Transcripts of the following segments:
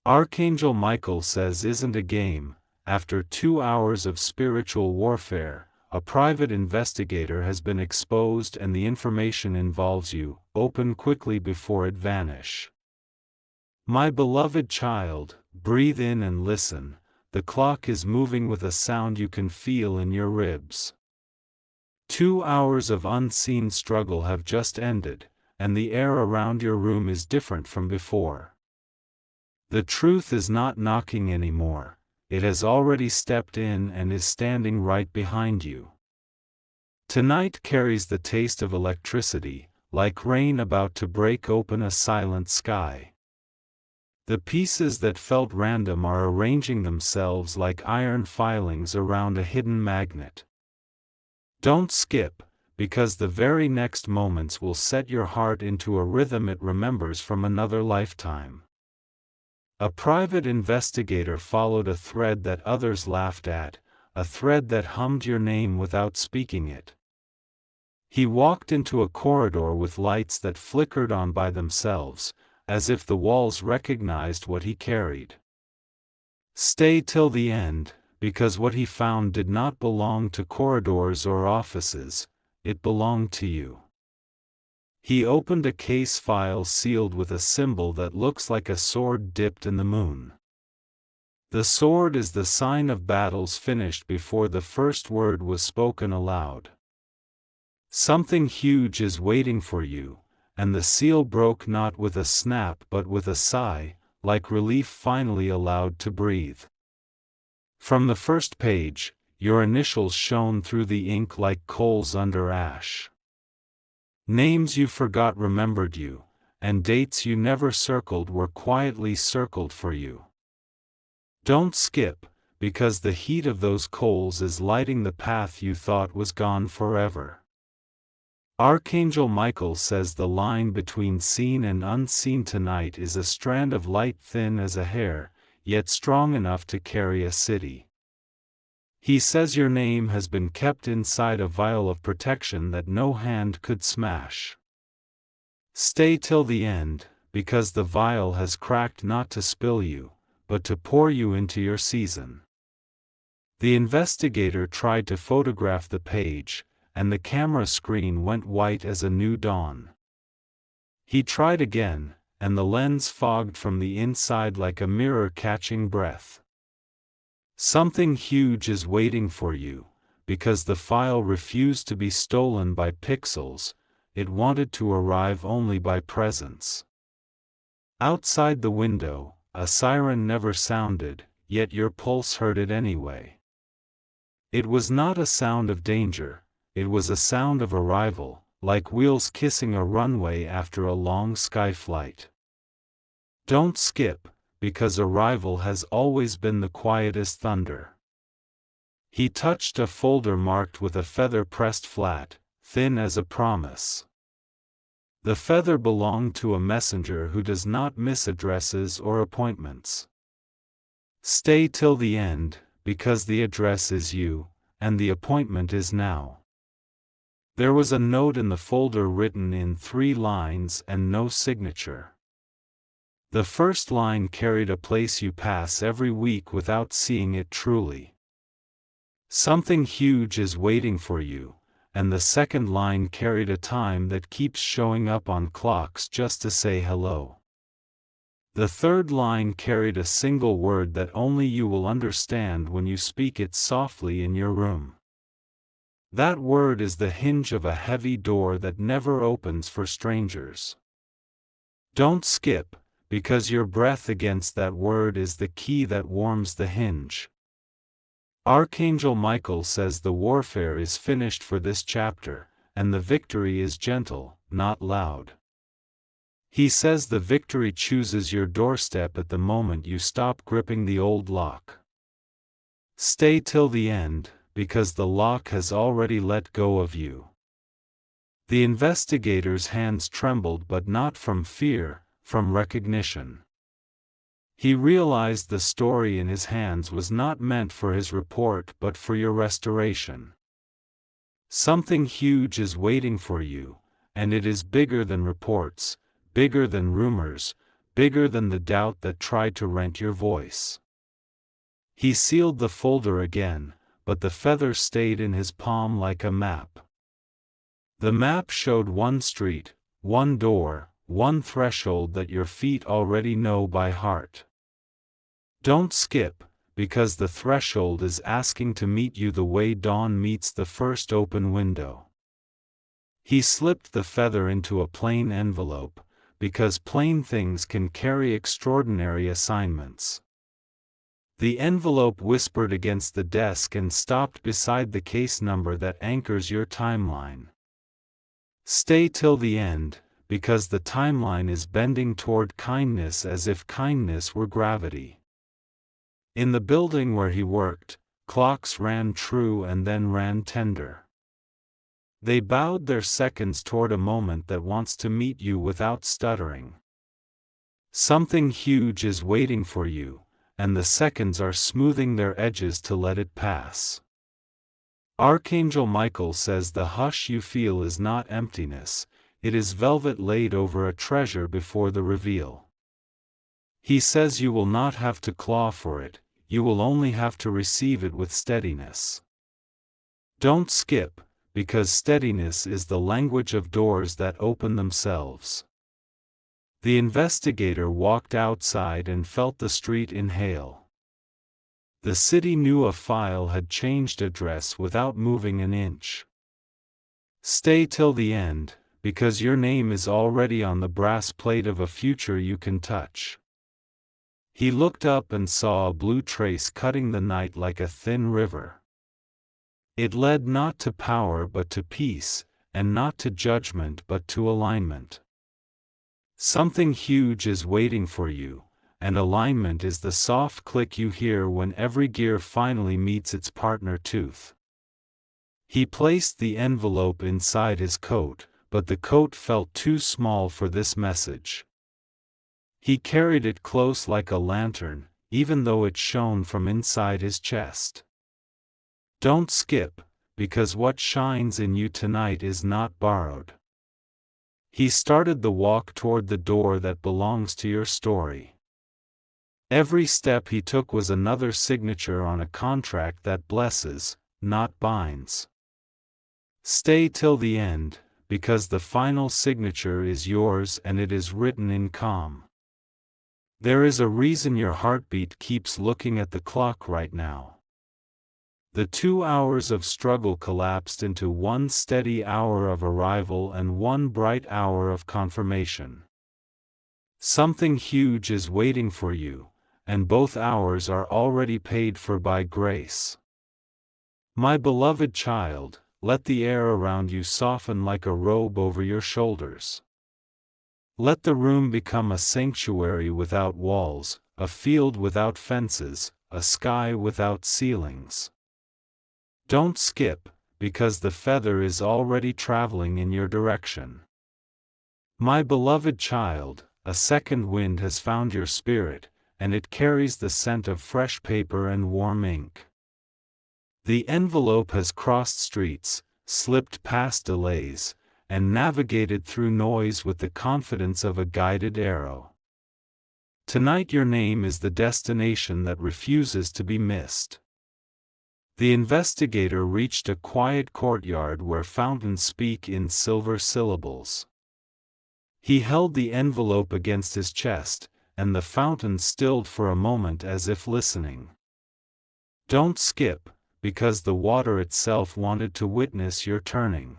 Archangel Michael says isn't a game. After 2 hours of spiritual warfare, a private investigator has been exposed and the information involves you. Open quickly before it vanish. My beloved child, breathe in and listen. The clock is moving with a sound you can feel in your ribs. 2 hours of unseen struggle have just ended, and the air around your room is different from before. The truth is not knocking anymore. It has already stepped in and is standing right behind you. Tonight carries the taste of electricity, like rain about to break open a silent sky. The pieces that felt random are arranging themselves like iron filings around a hidden magnet. Don't skip, because the very next moments will set your heart into a rhythm it remembers from another lifetime. A private investigator followed a thread that others laughed at, a thread that hummed your name without speaking it. He walked into a corridor with lights that flickered on by themselves, as if the walls recognized what he carried. Stay till the end, because what he found did not belong to corridors or offices, it belonged to you. He opened a case file sealed with a symbol that looks like a sword dipped in the moon. The sword is the sign of battles finished before the first word was spoken aloud. Something huge is waiting for you, and the seal broke not with a snap but with a sigh, like relief finally allowed to breathe. From the first page, your initials shone through the ink like coals under ash. Names you forgot remembered you, and dates you never circled were quietly circled for you. Don't skip, because the heat of those coals is lighting the path you thought was gone forever. Archangel Michael says the line between seen and unseen tonight is a strand of light thin as a hair, yet strong enough to carry a city. He says your name has been kept inside a vial of protection that no hand could smash. Stay till the end, because the vial has cracked not to spill you, but to pour you into your season. The investigator tried to photograph the page, and the camera screen went white as a new dawn. He tried again, and the lens fogged from the inside like a mirror catching breath. Something huge is waiting for you, because the file refused to be stolen by pixels, it wanted to arrive only by presence. Outside the window, a siren never sounded, yet your pulse heard it anyway. It was not a sound of danger, it was a sound of arrival, like wheels kissing a runway after a long sky flight. Don't skip, because arrival has always been the quietest thunder. He touched a folder marked with a feather pressed flat, thin as a promise. The feather belonged to a messenger who does not miss addresses or appointments. Stay till the end, because the address is you, and the appointment is now. There was a note in the folder written in 3 lines and no signature. The first line carried a place you pass every week without seeing it truly. Something huge is waiting for you, and the second line carried a time that keeps showing up on clocks just to say hello. The third line carried a single word that only you will understand when you speak it softly in your room. That word is the hinge of a heavy door that never opens for strangers. Don't skip, because your breath against that word is the key that warms the hinge. Archangel Michael says the warfare is finished for this chapter, and the victory is gentle, not loud. He says the victory chooses your doorstep at the moment you stop gripping the old lock. Stay till the end, because the lock has already let go of you. The investigator's hands trembled, but not from fear, from recognition. He realized the story in his hands was not meant for his report but for your restoration. Something huge is waiting for you, and it is bigger than reports, bigger than rumors, bigger than the doubt that tried to rent your voice. He sealed the folder again, but the feather stayed in his palm like a map. The map showed one street, one door, one threshold that your feet already know by heart. Don't skip, because the threshold is asking to meet you the way dawn meets the first open window. He slipped the feather into a plain envelope, because plain things can carry extraordinary assignments. The envelope whispered against the desk and stopped beside the case number that anchors your timeline. Stay till the end, because the timeline is bending toward kindness as if kindness were gravity. In the building where he worked, clocks ran true and then ran tender. They bowed their seconds toward a moment that wants to meet you without stuttering. Something huge is waiting for you, and the seconds are smoothing their edges to let it pass. Archangel Michael says the hush you feel is not emptiness, it is velvet laid over a treasure before the reveal. He says you will not have to claw for it, you will only have to receive it with steadiness. Don't skip, because steadiness is the language of doors that open themselves. The investigator walked outside and felt the street inhale. The city knew a file had changed address without moving an inch. Stay till the end, because your name is already on the brass plate of a future you can touch. He looked up and saw a blue trace cutting the night like a thin river. It led not to power but to peace, and not to judgment but to alignment. Something huge is waiting for you, and alignment is the soft click you hear when every gear finally meets its partner tooth. He placed the envelope inside his coat, but the coat felt too small for this message. He carried it close like a lantern, even though it shone from inside his chest. Don't skip, because what shines in you tonight is not borrowed. He started the walk toward the door that belongs to your story. Every step he took was another signature on a contract that blesses, not binds. Stay till the end, because the final signature is yours and it is written in calm. There is a reason your heartbeat keeps looking at the clock right now. The 2 hours of struggle collapsed into one steady hour of arrival and one bright hour of confirmation. Something huge is waiting for you, and both hours are already paid for by grace. My beloved child, let the air around you soften like a robe over your shoulders. Let the room become a sanctuary without walls, a field without fences, a sky without ceilings. Don't skip, because the feather is already traveling in your direction. My beloved child, a second wind has found your spirit, and it carries the scent of fresh paper and warm ink. The envelope has crossed streets, slipped past delays, and navigated through noise with the confidence of a guided arrow. Tonight your name is the destination that refuses to be missed. The investigator reached a quiet courtyard where fountains speak in silver syllables. He held the envelope against his chest, and the fountain stilled for a moment as if listening. Don't skip, because the water itself wanted to witness your turning.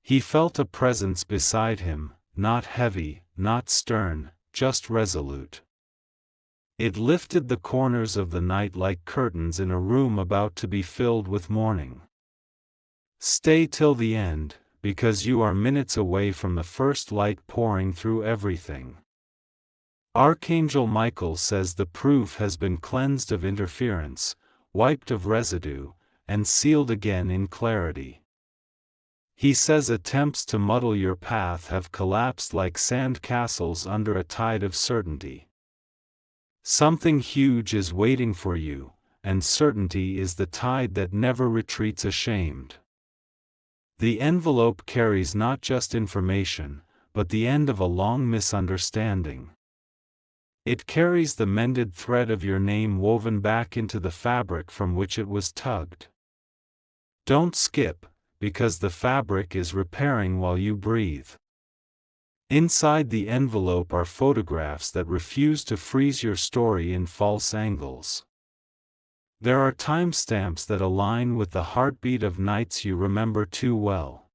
He felt a presence beside him, not heavy, not stern, just resolute. It lifted the corners of the night like curtains in a room about to be filled with morning. Stay till the end, because you are minutes away from the first light pouring through everything. Archangel Michael says the proof has been cleansed of interference, wiped of residue, and sealed again in clarity. He says attempts to muddle your path have collapsed like sand castles under a tide of certainty. Something huge is waiting for you, and certainty is the tide that never retreats ashamed. The envelope carries not just information, but the end of a long misunderstanding. It carries the mended thread of your name woven back into the fabric from which it was tugged. Don't skip, because the fabric is repairing while you breathe. Inside the envelope are photographs that refuse to freeze your story in false angles. There are timestamps that align with the heartbeat of nights you remember too well.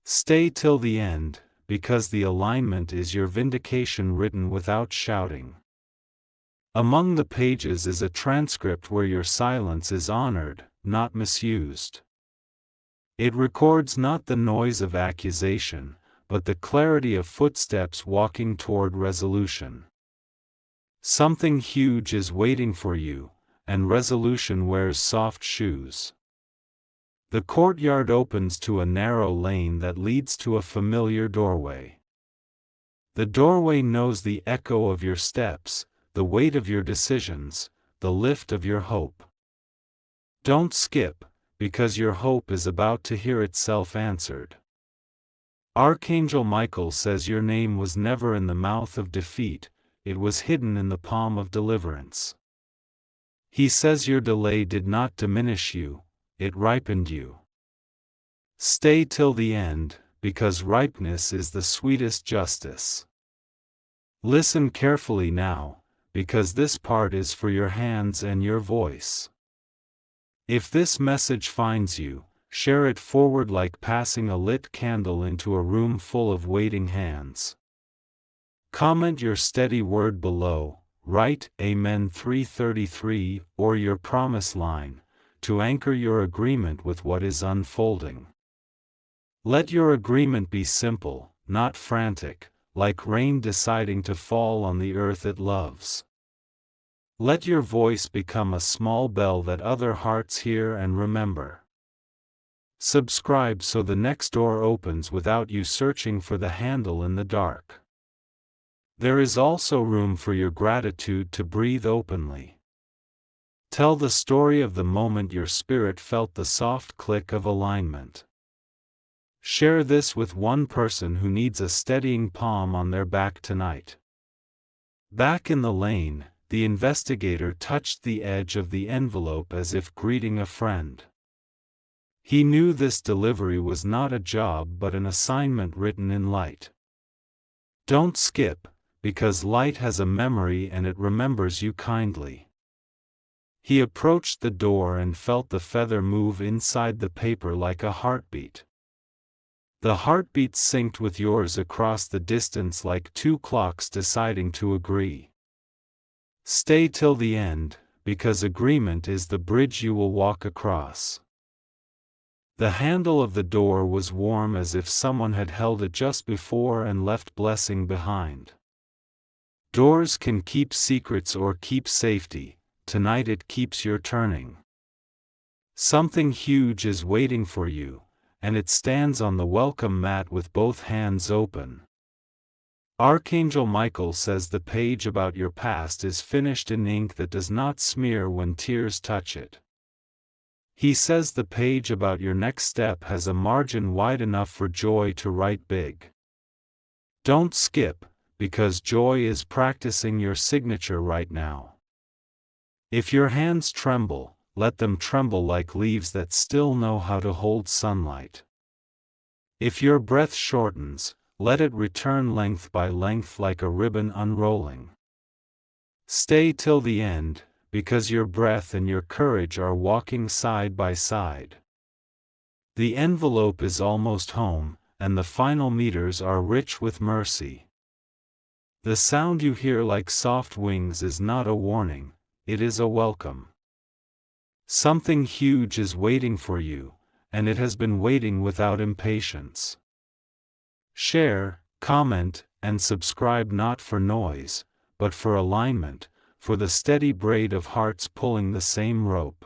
Stay till the end, because the alignment is your vindication written without shouting. Among the pages is a transcript where your silence is honored, not misused. It records not the noise of accusation, but the clarity of footsteps walking toward resolution. Something huge is waiting for you, and resolution wears soft shoes. The courtyard opens to a narrow lane that leads to a familiar doorway. The doorway knows the echo of your steps, the weight of your decisions, the lift of your hope. Don't skip, because your hope is about to hear itself answered. Archangel Michael says your name was never in the mouth of defeat, it was hidden in the palm of deliverance. He says your delay did not diminish you, it ripened you. Stay till the end, because ripeness is the sweetest justice. Listen carefully now, because this part is for your hands and your voice. If this message finds you, share it forward like passing a lit candle into a room full of waiting hands. Comment your steady word below, write Amen 333 or your promise line, to anchor your agreement with what is unfolding. Let your agreement be simple, not frantic, like rain deciding to fall on the earth it loves. Let your voice become a small bell that other hearts hear and remember. Subscribe so the next door opens without you searching for the handle in the dark. There is also room for your gratitude to breathe openly. Tell the story of the moment your spirit felt the soft click of alignment. Share this with one person who needs a steadying palm on their back tonight. Back in the lane, the investigator touched the edge of the envelope as if greeting a friend. He knew this delivery was not a job but an assignment written in light. Don't skip, because light has a memory and it remembers you kindly. He approached the door and felt the feather move inside the paper like a heartbeat. The heartbeat synced with yours across the distance like two clocks deciding to agree. Stay till the end, because agreement is the bridge you will walk across. The handle of the door was warm as if someone had held it just before and left blessing behind. Doors can keep secrets or keep safety. Tonight it keeps your turning. Something huge is waiting for you, and it stands on the welcome mat with both hands open. Archangel Michael says the page about your past is finished in ink that does not smear when tears touch it. He says the page about your next step has a margin wide enough for joy to write big. Don't skip, because joy is practicing your signature right now. If your hands tremble, let them tremble like leaves that still know how to hold sunlight. If your breath shortens, let it return length by length like a ribbon unrolling. Stay till the end, because your breath and your courage are walking side by side. The envelope is almost home, and the final meters are rich with mercy. The sound you hear like soft wings is not a warning, it is a welcome. Something huge is waiting for you, and it has been waiting without impatience. Share, comment, and subscribe not for noise, but for alignment, for the steady braid of hearts pulling the same rope.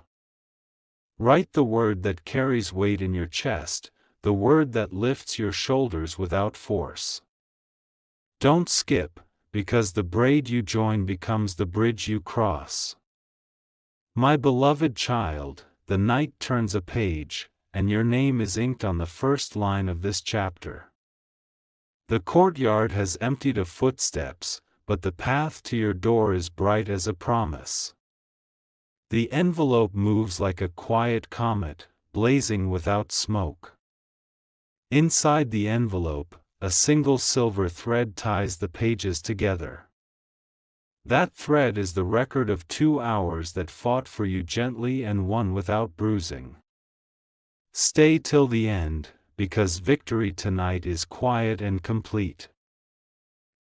Write the word that carries weight in your chest, the word that lifts your shoulders without force. Don't skip, because the braid you join becomes the bridge you cross. My beloved child, the night turns a page, and your name is inked on the first line of this chapter. The courtyard has emptied of footsteps, but the path to your door is bright as a promise. The envelope moves like a quiet comet, blazing without smoke. Inside the envelope, a single silver thread ties the pages together. That thread is the record of 2 hours that fought for you gently and won without bruising. Stay till the end, because victory tonight is quiet and complete.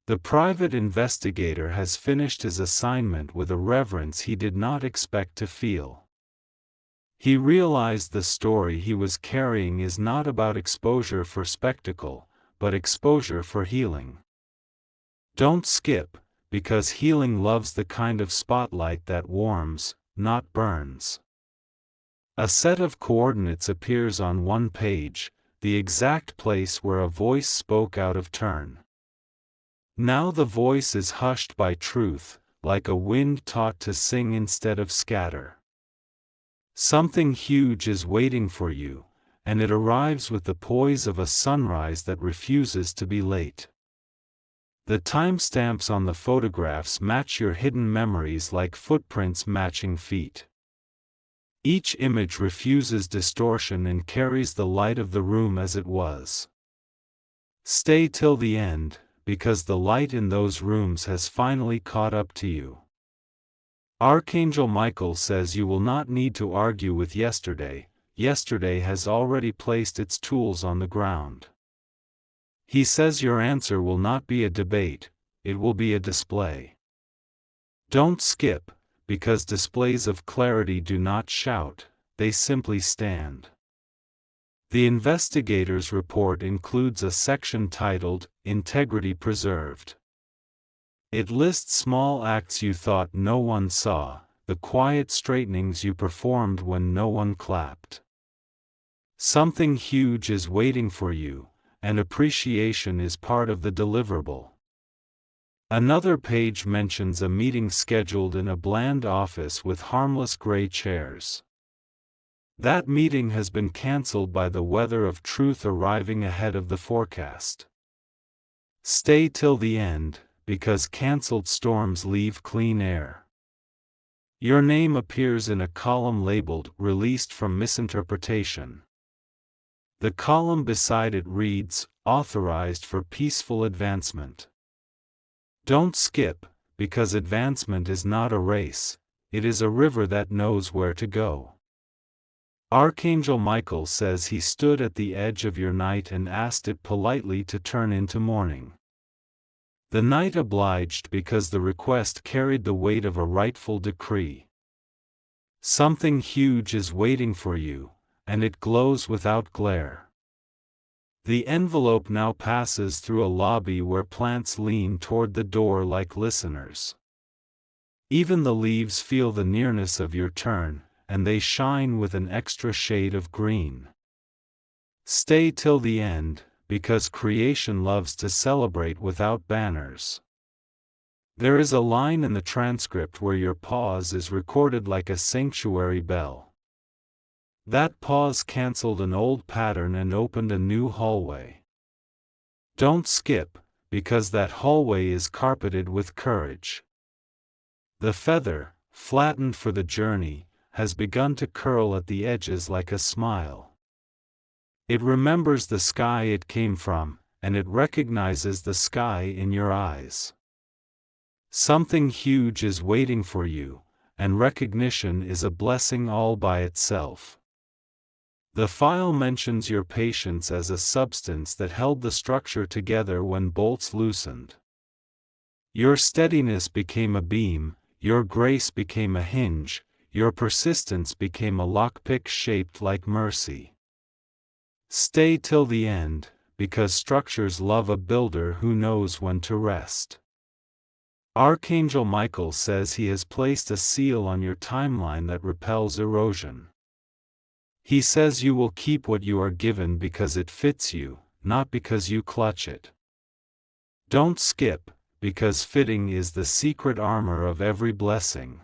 The private investigator has finished his assignment with a reverence he did not expect to feel. He realized the story he was carrying is not about exposure for spectacle, but exposure for healing. Don't skip, because healing loves the kind of spotlight that warms, not burns. A set of coordinates appears on one page, the exact place where a voice spoke out of turn. Now the voice is hushed by truth, like a wind taught to sing instead of scatter. Something huge is waiting for you, and it arrives with the poise of a sunrise that refuses to be late. The timestamps on the photographs match your hidden memories like footprints matching feet. Each image refuses distortion and carries the light of the room as it was. Stay till the end, because the light in those rooms has finally caught up to you. Archangel Michael says you will not need to argue with yesterday. Yesterday has already placed its tools on the ground. He says your answer will not be a debate, it will be a display. Don't skip, because displays of clarity do not shout, they simply stand. The investigator's report includes a section titled, Integrity Preserved. It lists small acts you thought no one saw, the quiet straightenings you performed when no one clapped. Something huge is waiting for you, and appreciation is part of the deliverable. Another page mentions a meeting scheduled in a bland office with harmless gray chairs. That meeting has been cancelled by the weather of truth arriving ahead of the forecast. Stay till the end, because cancelled storms leave clean air. Your name appears in a column labeled Released from Misinterpretation. The column beside it reads, Authorized for Peaceful Advancement. Don't skip, because advancement is not a race, it is a river that knows where to go. Archangel Michael says he stood at the edge of your night and asked it politely to turn into morning. The night obliged because the request carried the weight of a rightful decree. Something huge is waiting for you, and it glows without glare. The envelope now passes through a lobby where plants lean toward the door like listeners. Even the leaves feel the nearness of your turn, and they shine with an extra shade of green. Stay till the end, because creation loves to celebrate without banners. There is a line in the transcript where your pause is recorded like a sanctuary bell. That pause cancelled an old pattern and opened a new hallway. Don't skip, because that hallway is carpeted with courage. The feather, flattened for the journey, has begun to curl at the edges like a smile. It remembers the sky it came from, and it recognizes the sky in your eyes. Something huge is waiting for you, and recognition is a blessing all by itself. The file mentions your patience as a substance that held the structure together when bolts loosened. Your steadiness became a beam, your grace became a hinge, your persistence became a lockpick shaped like mercy. Stay till the end, because structures love a builder who knows when to rest. Archangel Michael says he has placed a seal on your timeline that repels erosion. He says you will keep what you are given because it fits you, not because you clutch it. Don't skip, because fitting is the secret armor of every blessing.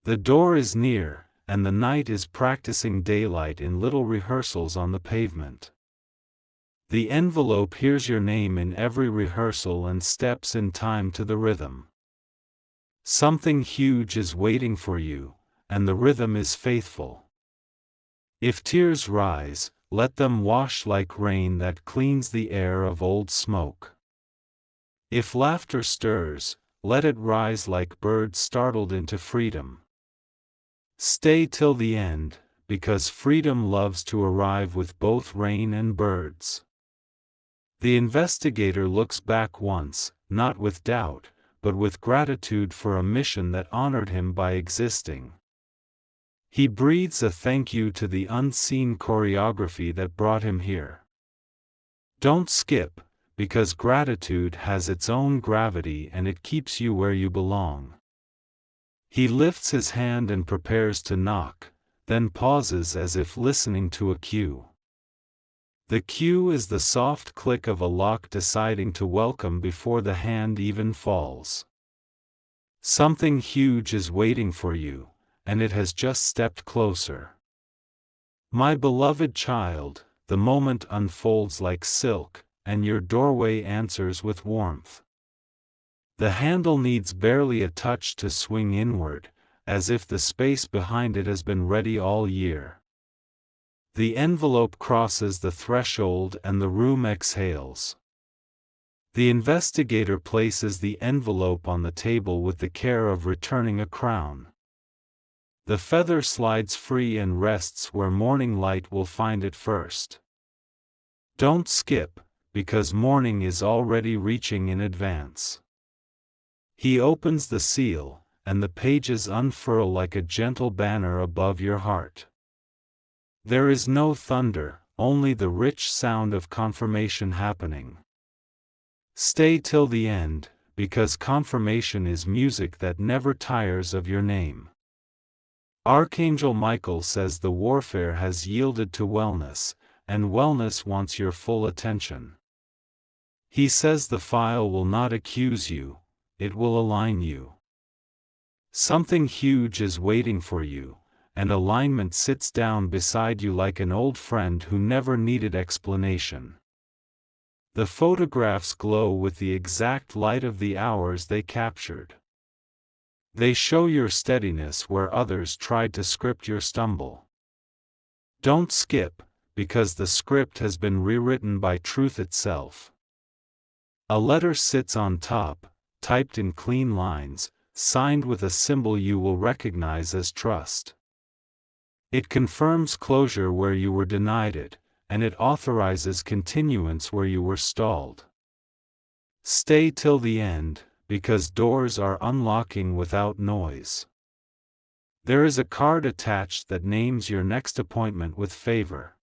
The door is near, and the night is practicing daylight in little rehearsals on the pavement. The envelope hears your name in every rehearsal and steps in time to the rhythm. Something huge is waiting for you, and the rhythm is faithful. If tears rise, let them wash like rain that cleans the air of old smoke. If laughter stirs, let it rise like birds startled into freedom. Stay till the end, because freedom loves to arrive with both rain and birds. The investigator looks back once, not with doubt, but with gratitude for a mission that honored him by existing. He breathes a thank you to the unseen choreography that brought him here. Don't skip, because gratitude has its own gravity and it keeps you where you belong. He lifts his hand and prepares to knock, then pauses as if listening to a cue. The cue is the soft click of a lock deciding to welcome before the hand even falls. Something huge is waiting for you, and it has just stepped closer. My beloved child, the moment unfolds like silk, and your doorway answers with warmth. The handle needs barely a touch to swing inward, as if the space behind it has been ready all year. The envelope crosses the threshold and the room exhales. The investigator places the envelope on the table with the care of returning a crown. The feather slides free and rests where morning light will find it first. Don't skip, because morning is already reaching in advance. He opens the seal, and the pages unfurl like a gentle banner above your heart. There is no thunder, only the rich sound of confirmation happening. Stay till the end, because confirmation is music that never tires of your name. Archangel Michael says the warfare has yielded to wellness, and wellness wants your full attention. He says the file will not accuse you, it will align you. Something huge is waiting for you, and alignment sits down beside you like an old friend who never needed explanation. The photographs glow with the exact light of the hours they captured. They show your steadiness where others tried to script your stumble. Don't skip, because the script has been rewritten by truth itself. A letter sits on top, typed in clean lines, signed with a symbol you will recognize as trust. It confirms closure where you were denied it, and it authorizes continuance where you were stalled. Stay till the end, because doors are unlocking without noise. There is a card attached that names your next appointment with favor.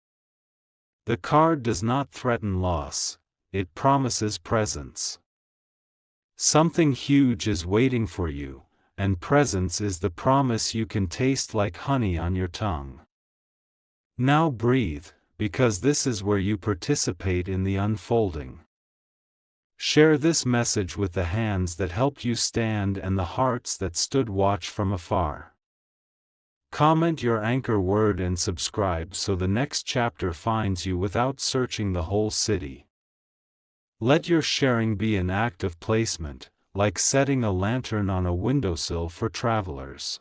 The card does not threaten loss, it promises presence. Something huge is waiting for you, and presence is the promise you can taste like honey on your tongue. Now breathe, because this is where you participate in the unfolding. Share this message with the hands that helped you stand and the hearts that stood watch from afar. Comment your anchor word and subscribe so the next chapter finds you without searching the whole city. Let your sharing be an act of placement, like setting a lantern on a windowsill for travelers.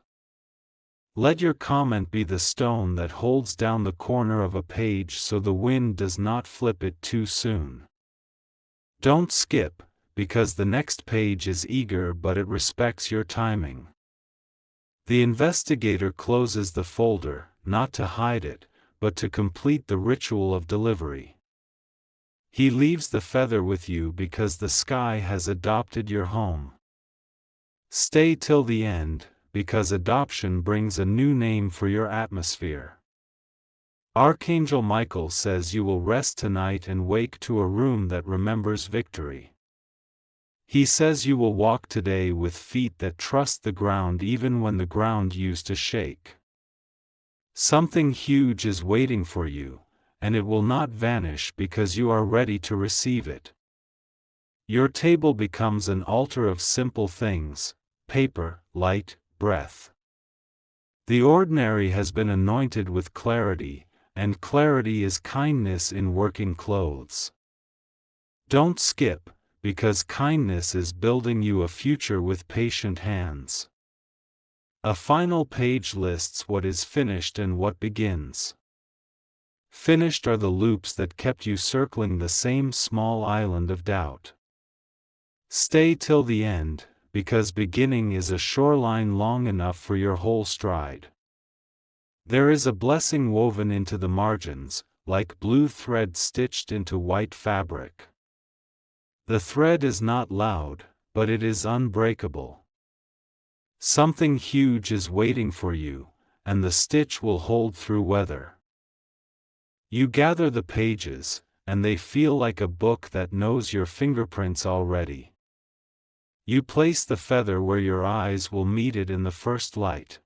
Let your comment be the stone that holds down the corner of a page so the wind does not flip it too soon. Don't skip, because the next page is eager but it respects your timing. The investigator closes the folder, not to hide it, but to complete the ritual of delivery. He leaves the feather with you because the sky has adopted your home. Stay till the end, because adoption brings a new name for your atmosphere. Archangel Michael says you will rest tonight and wake to a room that remembers victory. He says you will walk today with feet that trust the ground even when the ground used to shake. Something huge is waiting for you, and it will not vanish because you are ready to receive it. Your table becomes an altar of simple things: paper, light, breath. The ordinary has been anointed with clarity, and clarity is kindness in working clothes. Don't skip, because kindness is building you a future with patient hands. A final page lists what is finished and what begins. Finished are the loops that kept you circling the same small island of doubt. Stay till the end, because beginning is a shoreline long enough for your whole stride. There is a blessing woven into the margins, like blue thread stitched into white fabric. The thread is not loud, but it is unbreakable. Something huge is waiting for you, and the stitch will hold through weather. You gather the pages, and they feel like a book that knows your fingerprints already. You place the feather where your eyes will meet it in the first light.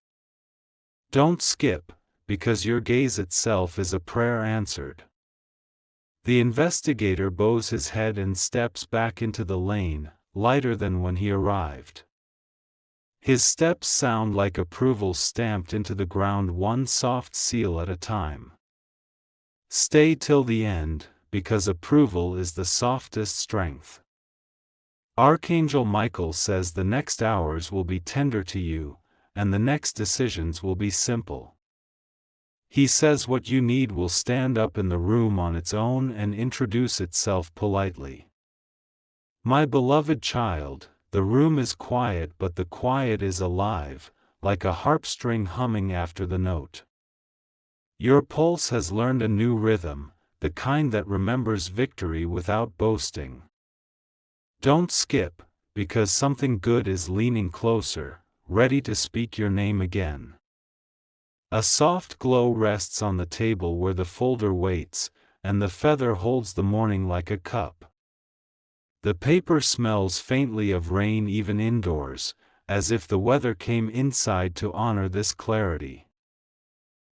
Don't skip, because your gaze itself is a prayer answered. The investigator bows his head and steps back into the lane, lighter than when he arrived. His steps sound like approval stamped into the ground, one soft seal at a time. Stay till the end, because approval is the softest strength. Archangel Michael says the next hours will be tender to you, and the next decisions will be simple. He says what you need will stand up in the room on its own and introduce itself politely. My beloved child, the room is quiet, but the quiet is alive, like a harp string humming after the note. Your pulse has learned a new rhythm, the kind that remembers victory without boasting. Don't skip, because something good is leaning closer, ready to speak your name again. A soft glow rests on the table where the folder waits, and the feather holds the morning like a cup. The paper smells faintly of rain even indoors, as if the weather came inside to honor this clarity.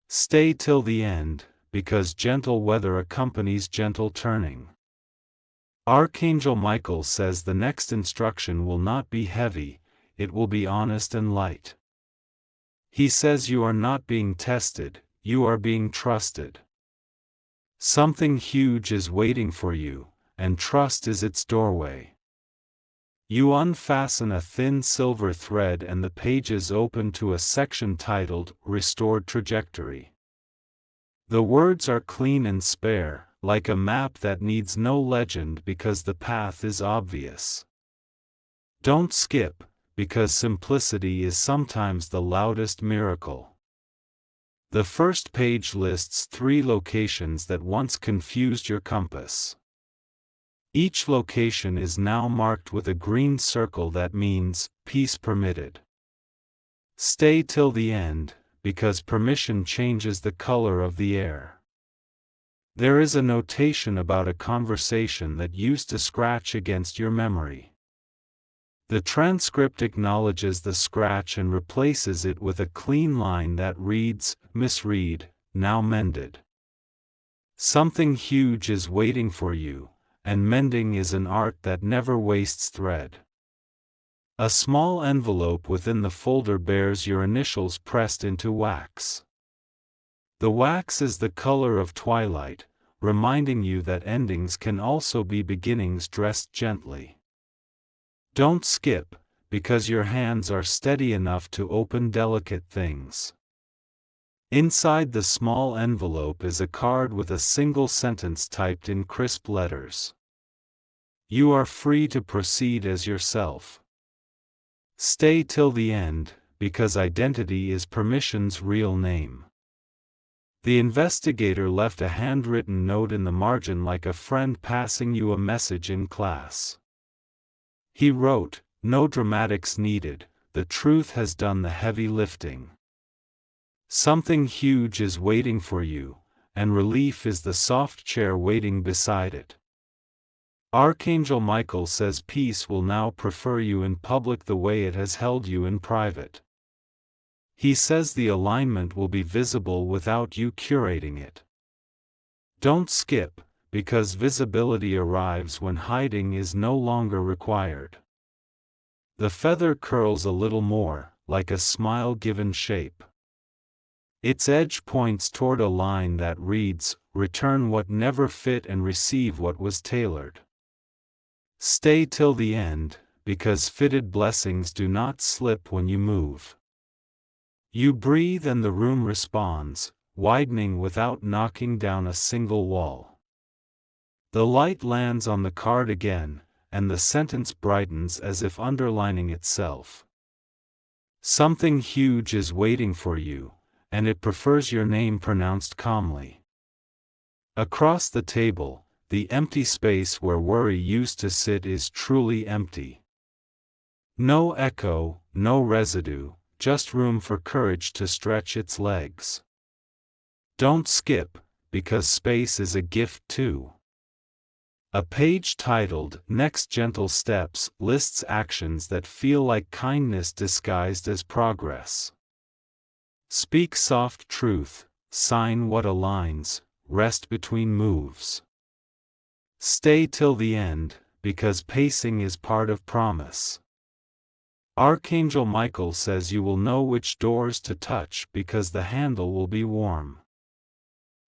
Stay till the end, because gentle weather accompanies gentle turning. Archangel Michael says the next instruction will not be heavy, it will be honest and light. He says you are not being tested, you are being trusted. Something huge is waiting for you, and trust is its doorway. You unfasten a thin silver thread and the pages open to a section titled Restored Trajectory. The words are clean and spare, like a map that needs no legend because the path is obvious. Don't skip, because simplicity is sometimes the loudest miracle. The first page lists 3 locations that once confused your compass. Each location is now marked with a green circle that means, peace permitted. Stay till the end, because permission changes the color of the air. There is a notation about a conversation that used to scratch against your memory. The transcript acknowledges the scratch and replaces it with a clean line that reads, misread, now mended. Something huge is waiting for you, and mending is an art that never wastes thread. A small envelope within the folder bears your initials pressed into wax. The wax is the color of twilight, reminding you that endings can also be beginnings dressed gently. Don't skip, because your hands are steady enough to open delicate things. Inside the small envelope is a card with a single sentence typed in crisp letters. You are free to proceed as yourself. Stay till the end, because identity is permission's real name. The investigator left a handwritten note in the margin like a friend passing you a message in class. He wrote, "No dramatics needed, the truth has done the heavy lifting. Something huge is waiting for you, and relief is the soft chair waiting beside it." Archangel Michael says peace will now prefer you in public the way it has held you in private. He says the alignment will be visible without you curating it. Don't skip, because visibility arrives when hiding is no longer required. The feather curls a little more, like a smile given shape. Its edge points toward a line that reads, "Return what never fit and receive what was tailored." Stay till the end, because fitted blessings do not slip when you move. You breathe and the room responds, widening without knocking down a single wall. The light lands on the card again, and the sentence brightens as if underlining itself. Something huge is waiting for you, and it prefers your name pronounced calmly. Across the table, the empty space where worry used to sit is truly empty. No echo, no residue, just room for courage to stretch its legs. Don't skip, because space is a gift too. A page titled "Next Gentle Steps" lists actions that feel like kindness disguised as progress. Speak soft truth, sign what aligns, rest between moves. Stay till the end, because pacing is part of promise. Archangel Michael says you will know which doors to touch because the handle will be warm.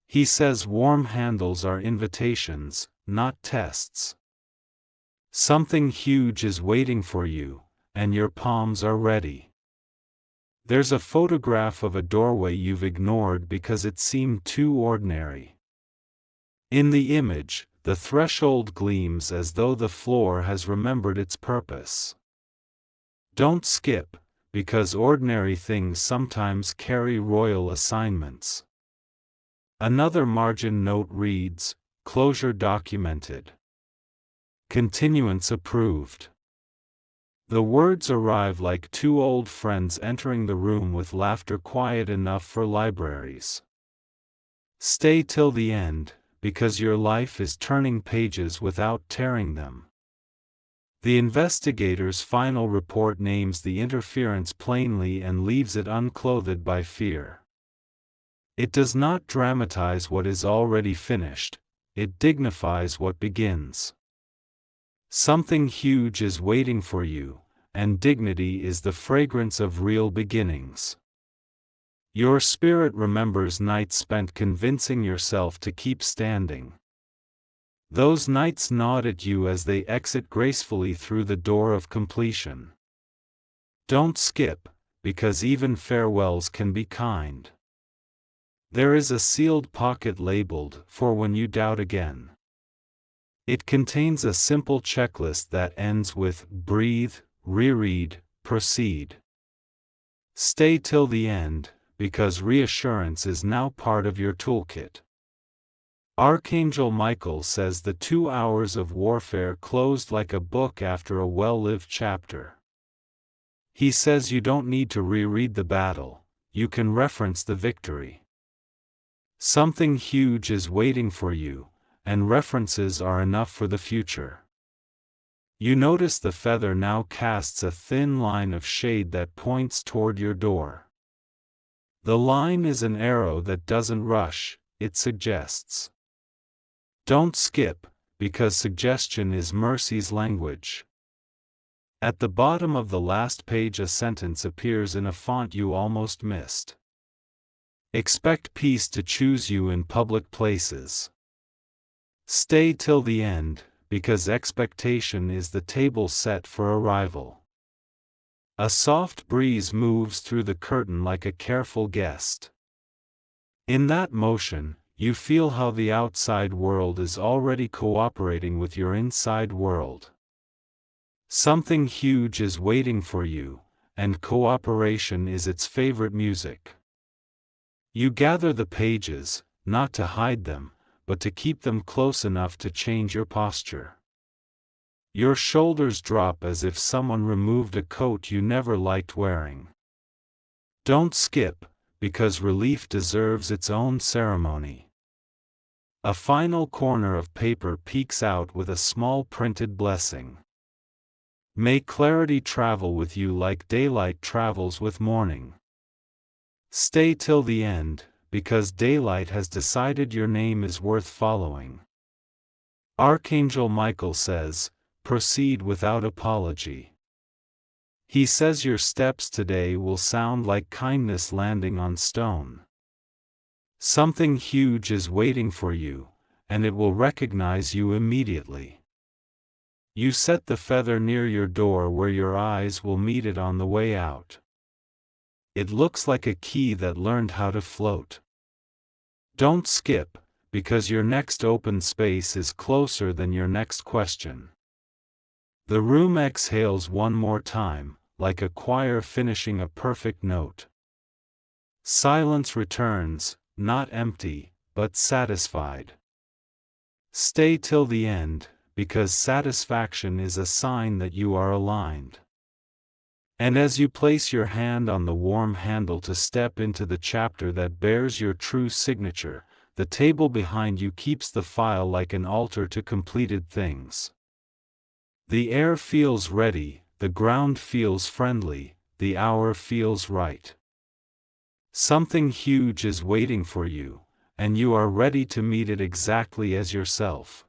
He says warm handles are invitations, not tests. Something huge is waiting for you, and your palms are ready. There's a photograph of a doorway you've ignored because it seemed too ordinary. In the image, the threshold gleams as though the floor has remembered its purpose. Don't skip, because ordinary things sometimes carry royal assignments. Another margin note reads, "Closure documented. Continuance approved." The words arrive like two old friends entering the room with laughter quiet enough for libraries. Stay till the end, because your life is turning pages without tearing them. The investigator's final report names the interference plainly and leaves it unclothed by fear. It does not dramatize what is already finished, it dignifies what begins. Something huge is waiting for you, and dignity is the fragrance of real beginnings. Your spirit remembers nights spent convincing yourself to keep standing. Those nights nod at you as they exit gracefully through the door of completion. Don't skip, because even farewells can be kind. There is a sealed pocket labeled, "For when you doubt again." It contains a simple checklist that ends with, "Breathe, reread, proceed." Stay till the end, because reassurance is now part of your toolkit. Archangel Michael says the 2 hours of warfare closed like a book after a well-lived chapter. He says you don't need to reread the battle, you can reference the victory. Something huge is waiting for you, and references are enough for the future. You notice the feather now casts a thin line of shade that points toward your door. The line is an arrow that doesn't rush, it suggests. Don't skip, because suggestion is mercy's language. At the bottom of the last page a sentence appears in a font you almost missed. Expect peace to choose you in public places. Stay till the end, because expectation is the table set for arrival. A soft breeze moves through the curtain like a careful guest. In that motion, you feel how the outside world is already cooperating with your inside world. Something huge is waiting for you, and cooperation is its favorite music. You gather the pages, not to hide them, but to keep them close enough to change your posture. Your shoulders drop as if someone removed a coat you never liked wearing. Don't skip, because relief deserves its own ceremony. A final corner of paper peeks out with a small printed blessing. May clarity travel with you like daylight travels with morning. Stay till the end, because daylight has decided your name is worth following. Archangel Michael says, "Proceed without apology." He says your steps today will sound like kindness landing on stone. Something huge is waiting for you, and it will recognize you immediately. You set the feather near your door where your eyes will meet it on the way out. It looks like a key that learned how to float. Don't skip, because your next open space is closer than your next question. The room exhales one more time, like a choir finishing a perfect note. Silence returns, not empty, but satisfied. Stay till the end, because satisfaction is a sign that you are aligned. And as you place your hand on the warm handle to step into the chapter that bears your true signature, the table behind you keeps the file like an altar to completed things. The air feels ready, the ground feels friendly, the hour feels right. Something huge is waiting for you, and you are ready to meet it exactly as yourself.